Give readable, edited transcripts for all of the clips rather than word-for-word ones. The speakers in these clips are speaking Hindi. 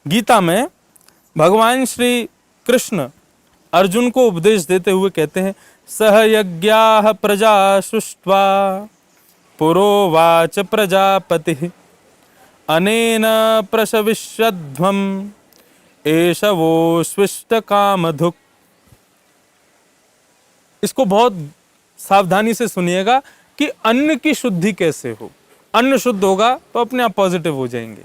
गीता में भगवान श्री कृष्ण अर्जुन को उपदेश देते हुए कहते हैं, सह यज्ञाः प्रजा सृष्ट्वा पुरोवाच प्रजापति अनेन प्रशविष्यध्वम् एष वो स्विष्ट कामधुक्। इसको बहुत सावधानी से सुनिएगा कि अन्न की शुद्धि कैसे हो। अन्न शुद्ध होगा तो अपने आप पॉजिटिव हो जाएंगे।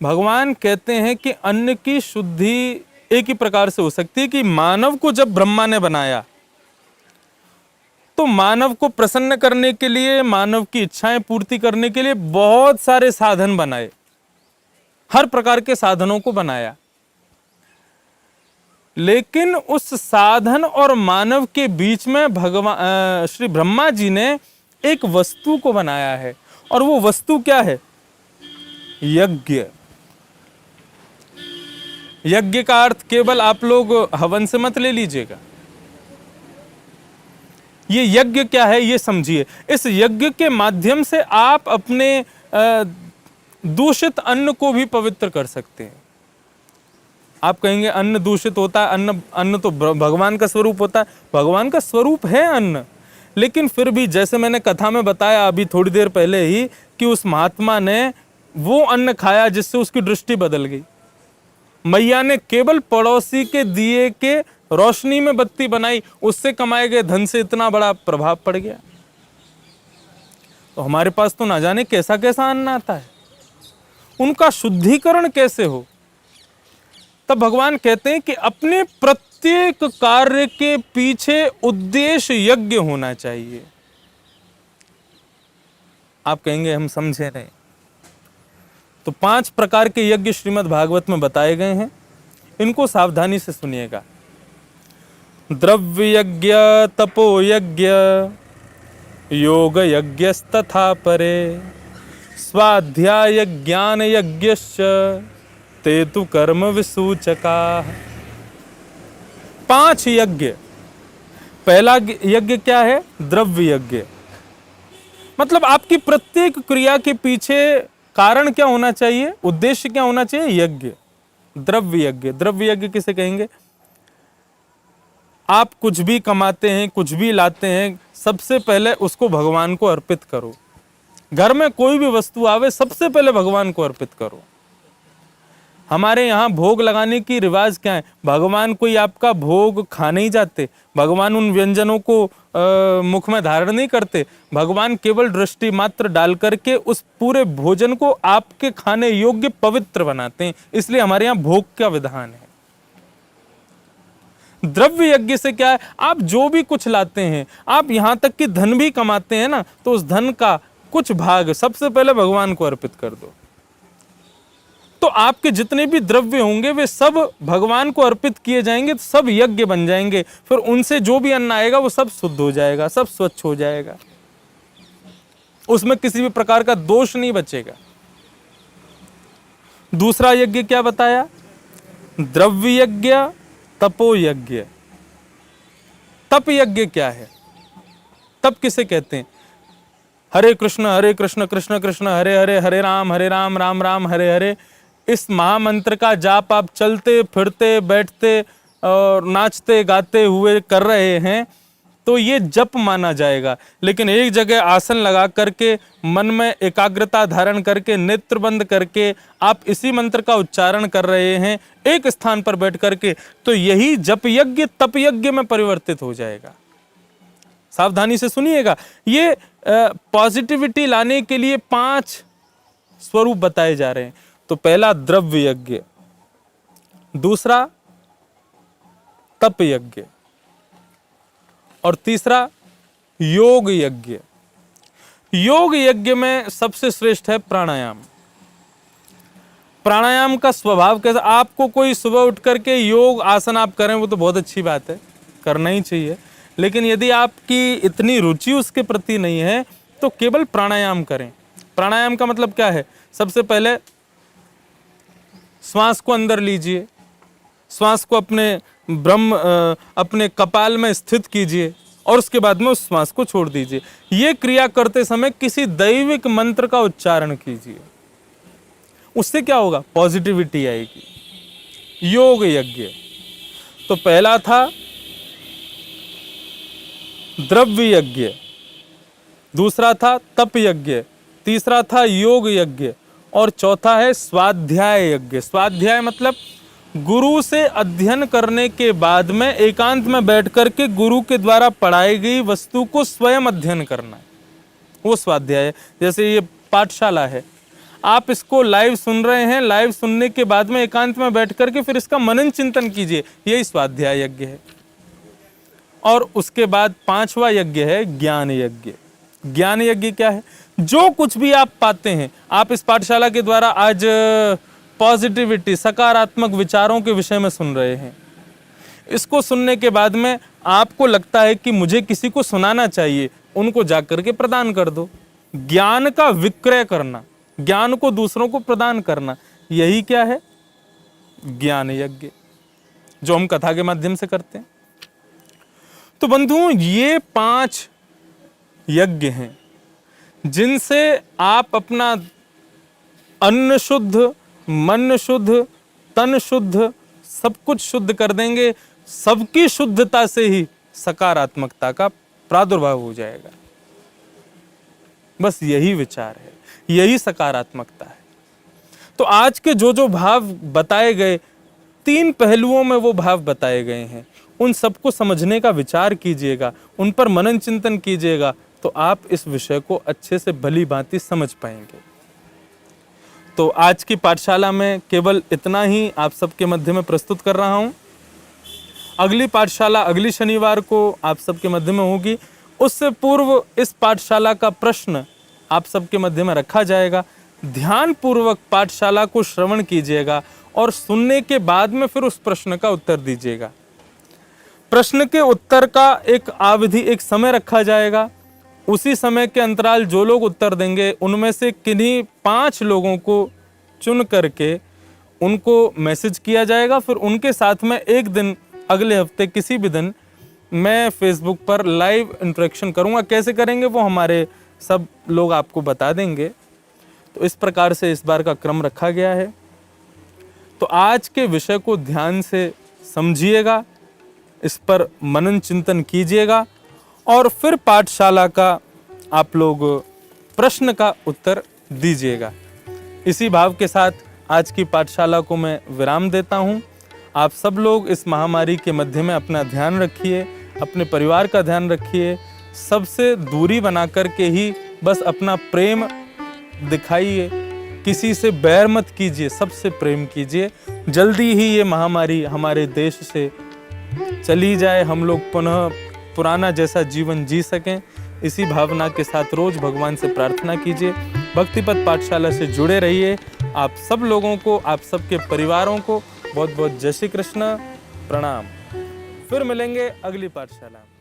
भगवान कहते हैं कि अन्न की शुद्धि एक ही प्रकार से हो सकती है कि मानव को जब ब्रह्मा ने बनाया तो मानव को प्रसन्न करने के लिए, मानव की इच्छाएं पूर्ति करने के लिए बहुत सारे साधन बनाए, हर प्रकार के साधनों को बनाया। लेकिन उस साधन और मानव के बीच में भगवान श्री ब्रह्मा जी ने एक वस्तु को बनाया है, और वो वस्तु क्या है? यज्ञ। यज्ञ का अर्थ केवल आप लोग हवन से मत ले लीजिएगा। ये यज्ञ क्या है ये समझिए। इस यज्ञ के माध्यम से आप अपने दूषित अन्न को भी पवित्र कर सकते हैं। आप कहेंगे अन्न दूषित होता है, अन्न तो भगवान का स्वरूप होता है। भगवान का स्वरूप है अन्न, लेकिन फिर भी जैसे मैंने कथा में बताया अभी थोड़ी देर पहले ही कि उस महात्मा ने वो अन्न खाया जिससे उसकी दृष्टि बदल गई। मैया ने केवल पड़ोसी के दिए के रोशनी में बत्ती बनाई, उससे कमाए गए धन से इतना बड़ा प्रभाव पड़ गया। तो हमारे पास तो ना जाने कैसा कैसा अन्न आता है, उनका शुद्धिकरण कैसे हो। तब भगवान कहते हैं कि अपने प्रत्येक कार्य के पीछे उद्देश्य यज्ञ होना चाहिए। आप कहेंगे हम समझे नहीं। तो 5 प्रकार के यज्ञ श्रीमद् भागवत में बताए गए हैं, इनको सावधानी से सुनिएगा। द्रव्य यज्ञ, तपो यज्ञ, योग यज्ञस्तथा परे, स्वाध्याय ज्ञान यज्ञश्च ते तु कर्म विसूचका। 5 यज्ञ। पहला यज्ञ क्या है? द्रव्य यज्ञ। मतलब आपकी प्रत्येक क्रिया के पीछे कारण क्या होना चाहिए, उद्देश्य क्या होना चाहिए? यज्ञ। द्रव्य यज्ञ। द्रव्य यज्ञ किसे कहेंगे? आप कुछ भी कमाते हैं, कुछ भी लाते हैं, सबसे पहले उसको भगवान को अर्पित करो। घर में कोई भी वस्तु आवे, सबसे पहले भगवान को अर्पित करो। हमारे यहाँ भोग लगाने की रिवाज क्या है? भगवान कोई आपका भोग खा नहीं जाते, भगवान उन व्यंजनों को मुख में धारण नहीं करते। भगवान केवल दृष्टि मात्र डाल करके उस पूरे भोजन को आपके खाने योग्य पवित्र बनाते हैं, इसलिए हमारे यहाँ भोग का विधान है। द्रव्य यज्ञ से क्या है? आप जो भी कुछ लाते हैं, आप यहां तक कि धन भी कमाते हैं ना, तो उस धन का कुछ भाग सबसे पहले भगवान को अर्पित कर दो। तो आपके जितने भी द्रव्य होंगे वे सब भगवान को अर्पित किए जाएंगे, तो सब यज्ञ बन जाएंगे। फिर उनसे जो भी अन्न आएगा वो सब शुद्ध हो जाएगा, सब स्वच्छ हो जाएगा, उसमें किसी भी प्रकार का दोष नहीं बचेगा। दूसरा यज्ञ क्या बताया? द्रव्य यज्ञ, तपो यज्ञ। तप यज्ञ क्या है? तप किसे कहते हैं? हरे कृष्ण कृष्ण कृष्ण हरे हरे, हरे राम राम राम हरे हरे, इस महामंत्र का जाप आप चलते फिरते बैठते और नाचते गाते हुए कर रहे हैं तो ये जप माना जाएगा। लेकिन एक जगह आसन लगा करके, मन में एकाग्रता धारण करके, नेत्र बंद करके आप इसी मंत्र का उच्चारण कर रहे हैं एक स्थान पर बैठ करके, तो यही जप यज्ञ तप यज्ञ में परिवर्तित हो जाएगा। सावधानी से सुनिएगा। ये पॉजिटिविटी लाने के लिए 5 स्वरूप बताए जा रहे हैं। तो पहला द्रव्य यज्ञ, दूसरा तप यज्ञ, और तीसरा योग यज्ञ। योग यज्ञ में सबसे श्रेष्ठ है प्राणायाम। प्राणायाम का स्वभाव कैसा? आपको कोई सुबह उठ करके योग आसन आप करें वो तो बहुत अच्छी बात है, करना ही चाहिए। लेकिन यदि आपकी इतनी रुचि उसके प्रति नहीं है तो केवल प्राणायाम करें। प्राणायाम का मतलब क्या है? सबसे पहले श्वास को अंदर लीजिए, श्वास को अपने कपाल में स्थित कीजिए और उसके बाद में उस श्वास को छोड़ दीजिए। ये क्रिया करते समय किसी दैविक मंत्र का उच्चारण कीजिए। उससे क्या होगा? पॉजिटिविटी आएगी। योग यज्ञ, तो पहला था द्रव्य यज्ञ, दूसरा था तप यज्ञ, तीसरा था योग यज्ञ, और चौथा है स्वाध्याय यज्ञ। स्वाध्याय मतलब गुरु से अध्ययन करने के बाद में एकांत में बैठ करके गुरु के द्वारा पढ़ाई गई वस्तु को स्वयं अध्ययन करना, वो स्वाध्याय है। जैसे ये पाठशाला है, आप इसको लाइव सुन रहे हैं, लाइव सुनने के बाद में एकांत में बैठ करके फिर इसका मनन चिंतन कीजिए, यही स्वाध्याय यज्ञ है। और उसके बाद पांचवा यज्ञ है ज्ञान यज्ञ। ज्ञान यज्ञ क्या है? जो कुछ भी आप पाते हैं, आप इस पाठशाला के द्वारा आज पॉजिटिविटी, सकारात्मक विचारों के विषय में सुन रहे हैं, इसको सुनने के बाद में आपको लगता है कि मुझे किसी को सुनाना चाहिए, उनको जाकर के प्रदान कर दो। ज्ञान का विक्रय करना, ज्ञान को दूसरों को प्रदान करना, यही क्या है? ज्ञान यज्ञ, जो हम कथा के माध्यम से करते हैं। तो बंधुओं, ये 5 यज्ञ हैं जिनसे आप अपना अन्न शुद्ध, मन शुद्ध, तन शुद्ध, सब कुछ शुद्ध कर देंगे। सबकी शुद्धता से ही सकारात्मकता का प्रादुर्भाव हो जाएगा। बस यही विचार है, यही सकारात्मकता है। तो आज के जो भाव बताए गए, 3 पहलुओं में वो भाव बताए गए हैं, उन सबको समझने का विचार कीजिएगा, उन पर मनन चिंतन कीजिएगा, तो आप इस विषय को अच्छे से भली भांति समझ पाएंगे। तो आज की पाठशाला में केवल इतना ही आप सबके मध्य में प्रस्तुत कर रहा हूँ। अगली पाठशाला अगली शनिवार को आप सबके मध्य में होगी। उससे पूर्व इस पाठशाला का प्रश्न आप सबके मध्य में रखा जाएगा। ध्यान पूर्वक पाठशाला को श्रवण कीजिएगा और सुनने के बाद में फिर उस प्रश्न का उत्तर दीजिएगा। प्रश्न के उत्तर का एक अवधि, एक समय रखा जाएगा। उसी समय के अंतराल जो लोग उत्तर देंगे, उनमें से किन्हीं 5 लोगों को चुन करके उनको मैसेज किया जाएगा। फिर उनके साथ में एक दिन, अगले हफ्ते किसी भी दिन, मैं फेसबुक पर लाइव इंटरेक्शन करूंगा। कैसे करेंगे वो हमारे सब लोग आपको बता देंगे। तो इस प्रकार से इस बार का क्रम रखा गया है। तो आज के विषय को ध्यान से समझिएगा, इस पर मनन चिंतन कीजिएगा और फिर पाठशाला का आप लोग प्रश्न का उत्तर दीजिएगा। इसी भाव के साथ आज की पाठशाला को मैं विराम देता हूँ। आप सब लोग इस महामारी के मध्य में अपना ध्यान रखिए, अपने परिवार का ध्यान रखिए, सबसे दूरी बना कर के ही बस अपना प्रेम दिखाइए, किसी से बैर मत कीजिए, सबसे प्रेम कीजिए। जल्दी ही ये महामारी हमारे देश से चली जाए, हम लोग पुनः पुराना जैसा जीवन जी सकें। इसी भावना के साथ रोज भगवान से प्रार्थना कीजिए। भक्तिपथ पाठशाला से जुड़े रहिए। आप सब लोगों को, आप सबके परिवारों को बहुत बहुत जय श्री कृष्ण, प्रणाम। फिर मिलेंगे अगली पाठशाला में।